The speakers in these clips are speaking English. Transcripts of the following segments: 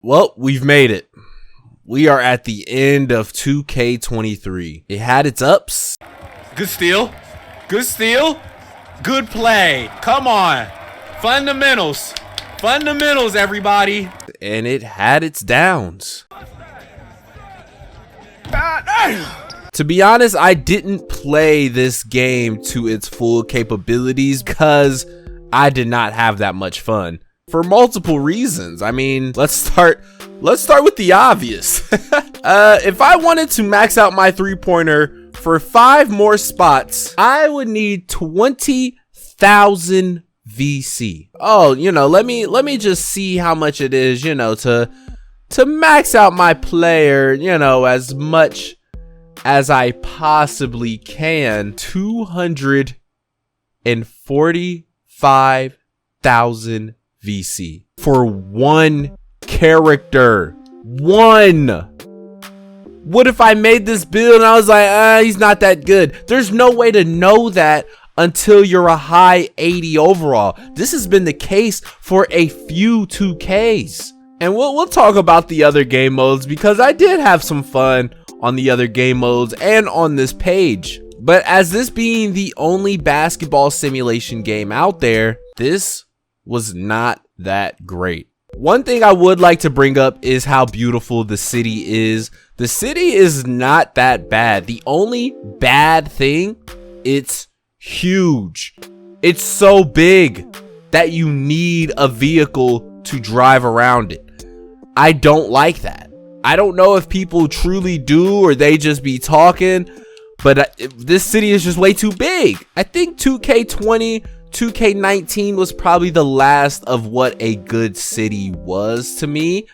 Well, we've made it. We are at the end of 2K23. It had its ups. Good steal. Good steal. Good play. Come on. Fundamentals. Fundamentals, everybody. And it had its downs. To be honest, I didn't play this game to its full capabilities because I did not have that much fun for multiple reasons. I mean, let's start with the obvious. If I wanted to max out my three-pointer for 5 more spots, I would need 20,000 VC. Oh, let me just see how much it is, to max out my player, as much as I possibly can. 245,000 VC for one character. One. What if I made this build and I was like, he's not that good? There's no way to know that until you're a high 80 overall. This has been the case for a few 2Ks. And we'll talk about the other game modes because I did have some fun on the other game modes and on this page. But as this being the only basketball simulation game out there, this was not that great. One thing I would like to bring up is how beautiful the city is. The city is not that bad. The only bad thing, it's huge. It's so big that you need a vehicle to drive around it. I don't like that. I don't know if people truly do or they just be talking, but this city is just way too big. I think 2K20, 2K19 was probably the last of what a good city was to me.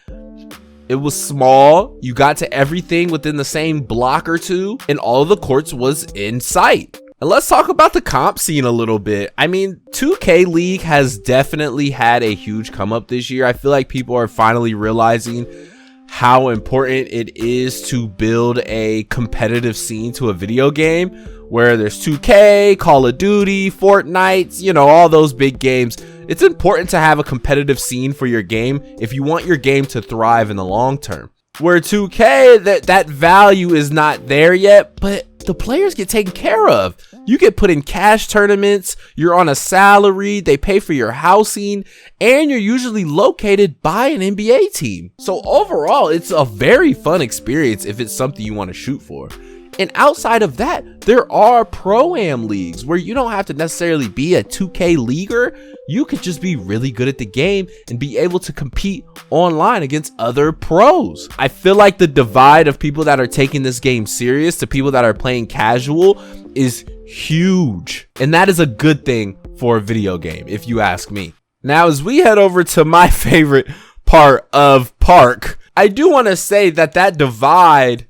It was small. You got to everything within the same block or two, and all of the courts was in sight. And let's talk about the comp scene a little bit. I mean, 2K League has definitely had a huge come up this year. I feel like people are finally realizing how important it is to build a competitive scene to a video game, where there's 2K, Call of Duty, Fortnite, all those big games. It's important to have a competitive scene for your game if you want your game to thrive in the long term. Where 2K, that value is not there yet, but the players get taken care of. You get put in cash tournaments, you're on a salary, they pay for your housing, and you're usually located by an NBA team. So overall, it's a very fun experience if it's something you want to shoot for. And outside of that, there are Pro-Am leagues where you don't have to necessarily be a 2K leaguer. You could just be really good at the game and be able to compete online against other pros. I feel like the divide of people that are taking this game serious to people that are playing casual is huge. And that is a good thing for a video game, if you ask me. Now, as we head over to my favorite part of Park, I do want to say that divide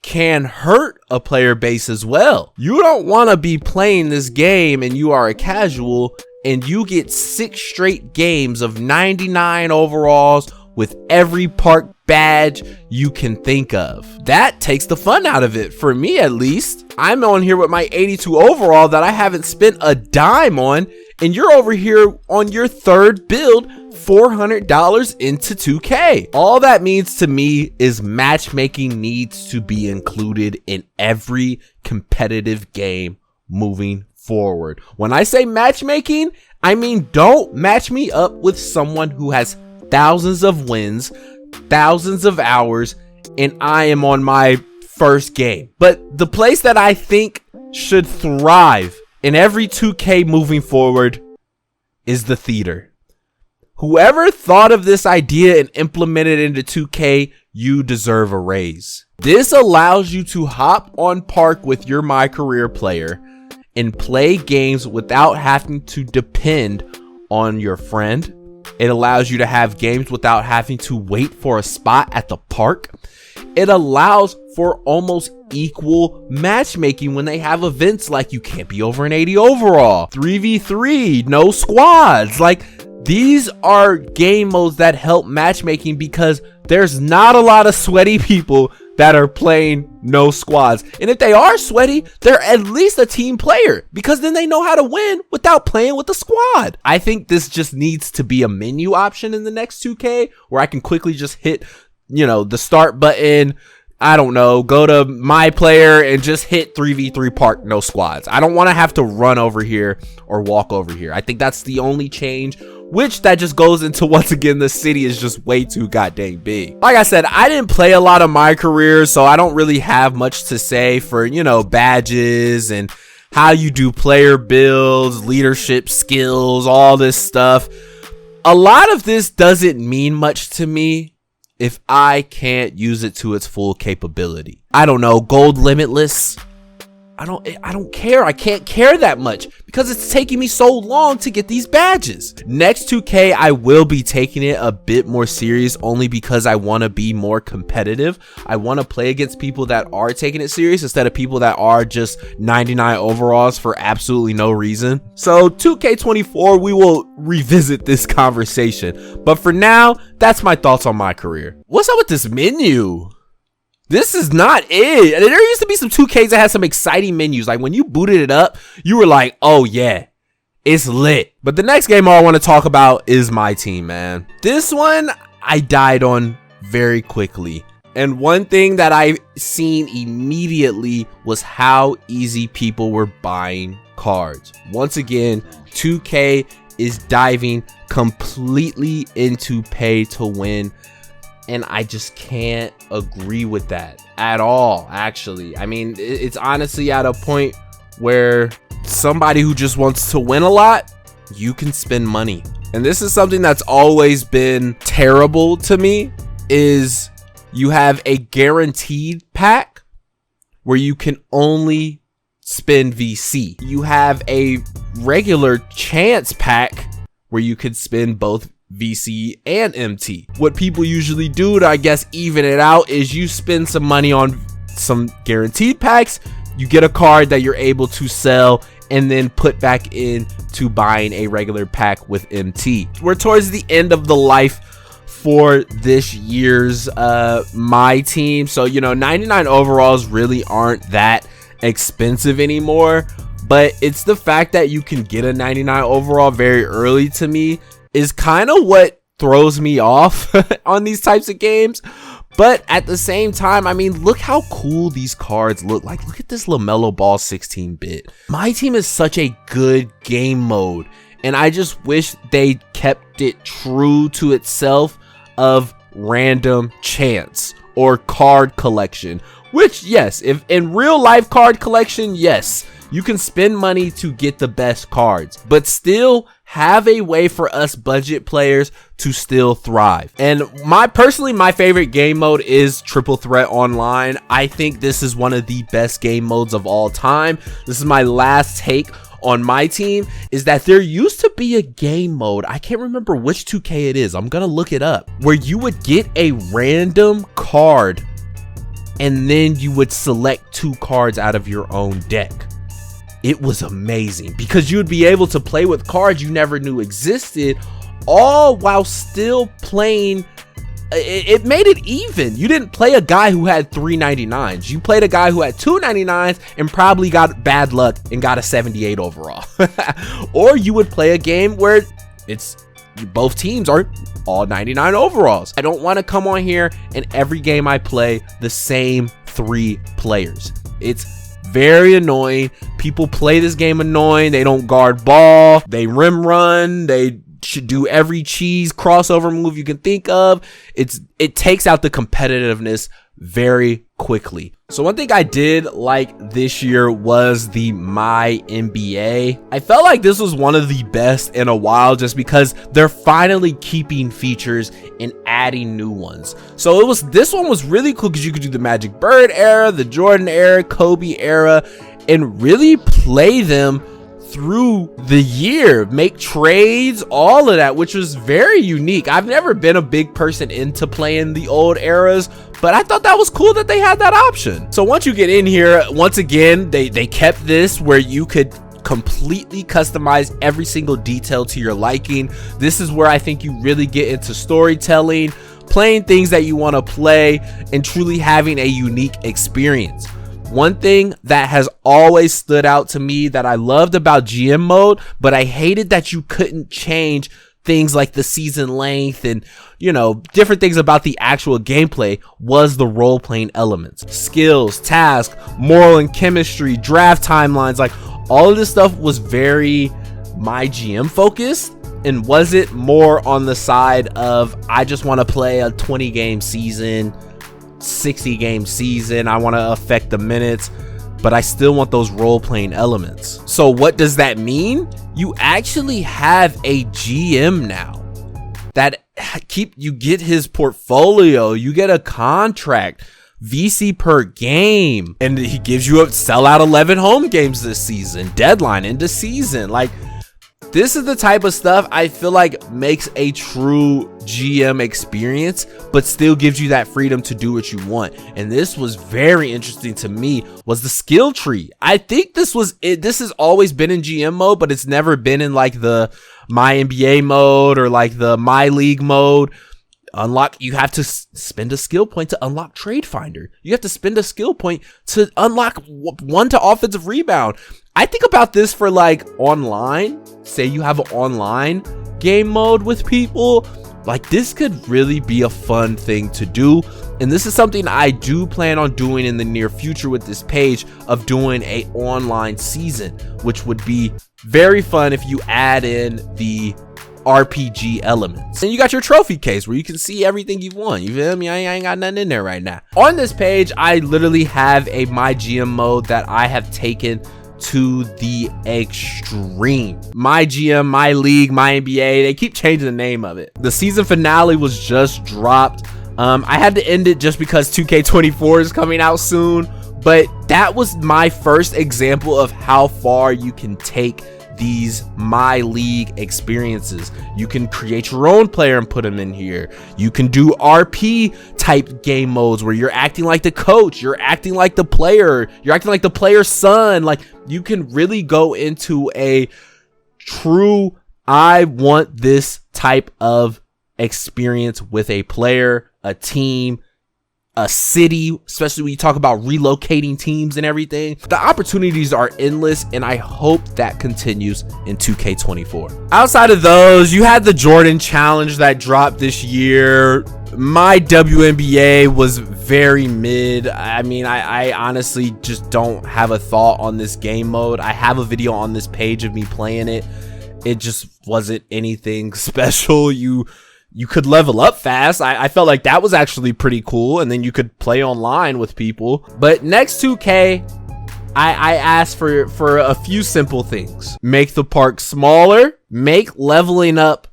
can hurt a player base as well. You don't want to be playing this game and you are a casual and you get 6 straight games of 99 overalls with every Park badge you can think of. That takes the fun out of it, for me at least. I'm on here with my 82 overall that I haven't spent a dime on, and you're over here on your 3rd build, $400 into 2K. All that means to me is matchmaking needs to be included in every competitive game moving forward. When I say matchmaking, I mean don't match me up with someone who has thousands of wins, thousands of hours, and I am on my first game. But the place that I think should thrive in every 2K moving forward is the theater. Whoever thought of this idea and implemented it into 2K, you deserve a raise. This allows you to hop on Park with your My Career player and play games without having to depend on your friend. It allows you to have games without having to wait for a spot at the park. It allows for almost equal matchmaking when they have events like you can't be over an 80 overall, 3v3, no squads. Like, these are game modes that help matchmaking because there's not a lot of sweaty people that are playing no squads. And if they are sweaty, they're at least a team player, because then they know how to win without playing with the squad. I think this just needs to be a menu option in the next 2K where I can quickly just hit, you know, the start button. I don't know, go to my player and just hit 3v3 park, no squads. I don't want to have to run over here or walk over here. I think that's the only change, which that just goes into, once again, the city is just way too goddamn big. Like I said, I didn't play a lot of my career, so I don't really have much to say for, you know, badges and how you do player builds, leadership skills, all this stuff. A lot of this doesn't mean much to me if I can't use it to its full capability. I don't know, gold limitless. I don't care. I can't care that much because it's taking me so long to get these badges. Next 2K, I will be taking it a bit more serious, only because I want to be more competitive. I want to play against people that are taking it serious instead of people that are just 99 overalls for absolutely no reason. So 2K24, we will revisit this conversation. But for now, that's my thoughts on my career. What's up with this menu? This is not it. There used to be some 2Ks that had some exciting menus. Like when you booted it up, you were like, oh yeah, it's lit. But the next game I want to talk about is my team, man. This one I died on very quickly. And one thing that I seen immediately was how easy people were buying cards. Once again, 2K is diving completely into pay to win. And I just can't agree with that at all, actually. I mean, it's honestly at a point where somebody who just wants to win a lot, you can spend money. And this is something that's always been terrible to me, is you have a guaranteed pack where you can only spend VC. You have a regular chance pack where you could spend both VC and MT. What people usually do to, I guess, even it out is you spend some money on some guaranteed packs, you get a card that you're able to sell and then put back into buying a regular pack with MT. We're towards the end of the life for this year's my team, so you know, 99 overalls really aren't that expensive anymore, but it's the fact that you can get a 99 overall very early to me is kind of what throws me off on these types of games. But at the same time, I mean, look how cool these cards look. Like, look at this LaMelo Ball 16-bit. My team is such a good game mode, and I just wish they kept it true to itself of random chance or card collection. Which, yes, if in real life card collection, yes, you can spend money to get the best cards, but still have a way for us budget players to still thrive. And my favorite game mode is Triple Threat Online. I think this is one of the best game modes of all time. This is my last take on my team, is that there used to be a game mode, I can't remember which 2K it is, I'm gonna look it up, where you would get a random card and then you would select 2 cards out of your own deck. It was amazing because you would be able to play with cards you never knew existed, all while still playing. It made it even. You didn't play a guy who had 399s. You played a guy who had 299s and probably got bad luck and got a 78 overall. Or you would play a game where it's both teams are all 99 overalls. I don't want to come on here and every game I play the same 3 players. It's very annoying. People play this game annoying. They don't guard ball. They rim run. They should do every cheese crossover move you can think of. It takes out the competitiveness very quickly. So one thing I did like this year was the My NBA. I felt like this was one of the best in a while just because they're finally keeping features and adding new ones. So this one was really cool because you could do the Magic Bird era, the Jordan era, Kobe era, and really play them through the year, make trades, all of that, which was very unique. I've never been a big person into playing the old eras, but I thought that was cool that they had that option. So once you get in here, once again, they kept this where you could completely customize every single detail to your liking. This is where I think you really get into storytelling. playing things that you want to play, and truly having a unique experience. One thing that has always stood out to me that I loved about GM mode, but I hated that you couldn't change things like the season length and, you know, different things about the actual gameplay, was the role-playing elements. Skills, tasks, moral and chemistry, draft timelines, like all of this stuff was very my GM focused, and was it more on the side of I just want to play a 20 game season, 60 game season, I want to affect the minutes, but I still want those role-playing elements. So what does that mean? You actually have a GM now that you get his portfolio, you get a contract, VC per game, and he gives you a sell out 11 home games this season, deadline into season. Like, this is the type of stuff I feel like makes a true GM experience, but still gives you that freedom to do what you want. And this was very interesting to me, was the skill tree. I think this was it. This has always been in GM mode, but it's never been in like the My NBA mode or like the My League mode. You have to spend a skill point to unlock Trade Finder. You have to spend a skill point to unlock 1 to offensive rebound. I think about this for like online. Say you have an online game mode with people, like this could really be a fun thing to do. And this is something I do plan on doing in the near future with this page, of doing a online season, which would be very fun if you add in the RPG elements. And you got your trophy case where you can see everything you've won. You feel me? I ain't got nothing in there right now. On this page, I literally have a My GM mode that I have taken to the extreme. My GM, My League, My NBA, they keep changing the name of it. The season finale was just dropped. I had to end it just because 2K24 is coming out soon, but that was my first example of how far you can take these My League experiences. You can create your own player and put them in here. You can do RP type game modes where you're acting like the coach, you're acting like the player, you're acting like the player's son. Like, you can really go into a true, I want this type of experience with a player, a team, a city, especially when you talk about relocating teams and everything. The opportunities are endless, and I hope that continues in 2K24. Outside of those, you had the Jordan Challenge that dropped this year. My WNBA was very mid. I mean, I honestly just don't have a thought on this game mode. I have a video on this page of me playing it. It just wasn't anything special. You could level up fast. I felt like that was actually pretty cool, and then you could play online with people. But next 2K, I asked for a few simple things. Make the park smaller, make leveling up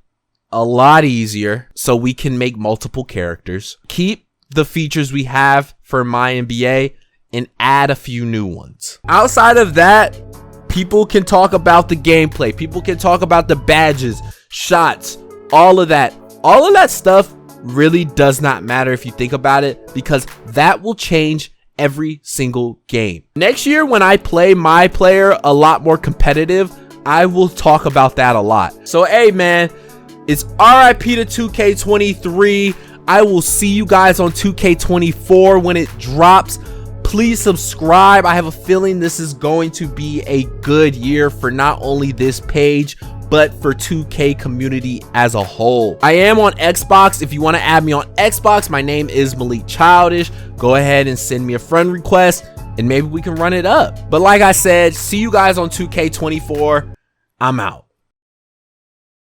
a lot easier so we can make multiple characters, keep the features we have for My NBA, and add a few new ones. Outside of that, people can talk about the gameplay, people can talk about the badges, shots, all of that. All of that stuff really does not matter if you think about it, because that will change every single game. Next year, when I play My Player a lot more competitive, I will talk about that a lot. So, hey man, it's RIP to 2K23. I will see you guys on 2K24 when it drops. Please subscribe. I have a feeling this is going to be a good year for not only this page, but for 2K community as a whole. I am on Xbox. If you want to add me on Xbox, my name is Malik Childish. Go ahead and send me a friend request, and maybe we can run it up. But like I said, see you guys on 2K24. I'm out.